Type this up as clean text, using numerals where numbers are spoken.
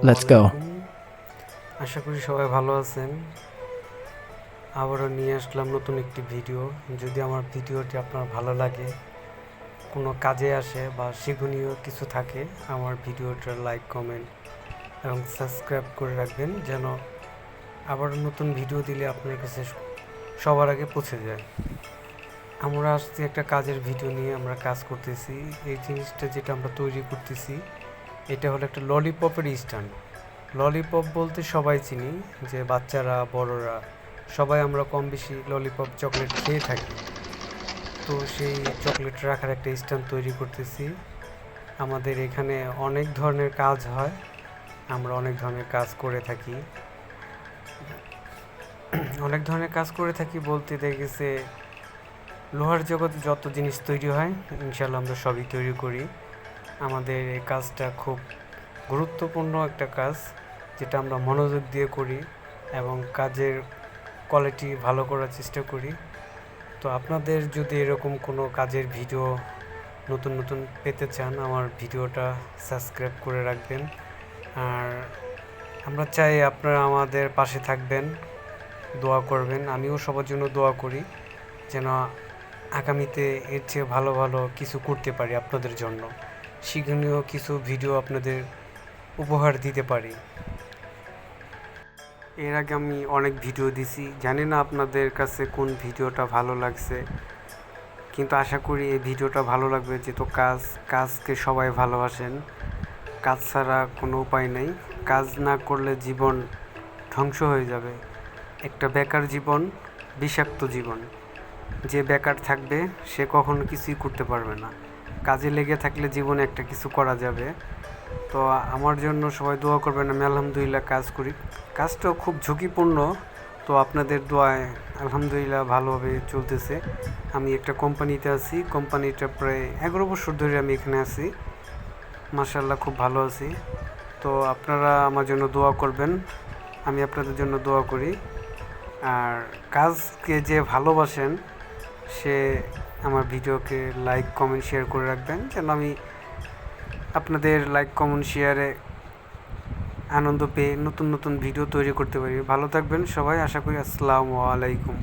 Let's আসসালামু go. আলাইকুম। আশা করি সবাই ভালো আছেন। আবারও নিয়ে আসলাম নতুন একটি ভিডিও। যদি আমার ভিডিওটি আপনার ভালো লাগে, কোনো কাজে আসে বা শিক্ষণীয় কিছু থাকে, আমার ভিডিওটা লাইক, কমেন্ট এবং সাবস্ক্রাইব করে রাখবেন, যেন আবারও নতুন ভিডিও দিলে আপনার কাছে সবার আগে পৌঁছে যায়। আমরা আসছি একটা কাজের ভিডিও নিয়ে, আমরা কাজ করতেছি। এই জিনিসটা যেটা আমরা তৈরি করতেছি, এটা হলো একটা ললিপপের স্ট্যান্ড। ললিপপ বলতে সবাই চিনি, যে বাচ্চারা, বড়রা সবাই আমরা কম বেশি ললিপপ, চকলেট খেয়ে থাকি। তো সেই চকলেট রাখার একটা স্ট্যান্ড তৈরি করতেছি। আমাদের এখানে অনেক ধরনের কাজ হয়, আমরা অনেক ধরনের কাজ করে থাকি। অনেক ধরনের কাজ করে থাকি বলতে দেখেছে, লোহার জগতে যত জিনিস তৈরি হয় ইনশাল্লাহ আমরা সবই তৈরি করি। আমাদের এই কাজটা খুব গুরুত্বপূর্ণ একটা কাজ, যেটা আমরা মনোযোগ দিয়ে করি এবং কাজের কোয়ালিটি ভালো করার চেষ্টা করি। তো আপনাদের যদি এরকম কোনো কাজের ভিডিও নতুন নতুন পেতে চান, আমার ভিডিওটা সাবস্ক্রাইব করে রাখবেন। আর আমরা চাই আপনারা আমাদের পাশে থাকবেন, দোয়া করবেন। আমিও সবার জন্য দোয়া করি, যেন আগামীতে এর চেয়ে ভালো ভালো কিছু করতে পারি, আপনাদের জন্য শিক্ষণীয় কিছু ভিডিও আপনাদের উপহার দিতে পারি। এর আগে আমি অনেক ভিডিও দিছি, জানি না আপনাদের কাছে কোন ভিডিওটা ভালো লাগছে, কিন্তু আশা করি এই ভিডিওটা ভালো লাগবে। যেহেতু কাজকে সবাই ভালোবাসেন, কাজ ছাড়া কোনো উপায় নেই। কাজ না করলে জীবন ধ্বংস হয়ে যাবে। একটা বেকার জীবন বিষাক্ত জীবন। যে বেকার থাকবে সে কখনো কিছুই করতে পারবে না। কাজে লেগে থাকলে জীবনে একটা কিছু করা যাবে। তো আমার জন্য সবাই দোয়া করবেন। আমি আলহামদুলিল্লাহ কাজ করি, কাজটাও খুব ঝুঁকিপূর্ণ। তো আপনাদের দোয়ায় আলহামদুলিল্লাহ ভালোভাবে চলতেছে। আমি একটা কোম্পানিতে আছি, কোম্পানিটা প্রায় 11 বছর ধরে আমি এখানে আছি। মাশাআল্লাহ খুব ভালো আছি। তো আপনারা আমার জন্য দোয়া করবেন, আমি আপনাদের জন্য দোয়া করি। আর কাজকে যে ভালোবাসেন সে আমার ভিডিওকে লাইক, কমেন্ট, শেয়ার করে রাখবেন, যেন আমি আপনাদের লাইক, কমেন্ট, শেয়ারে আনন্দ পেয়ে নতুন নতুন ভিডিও তৈরি করতে পারি। ভালো থাকবেন সবাই, আশা করি। আসসালামু আলাইকুম।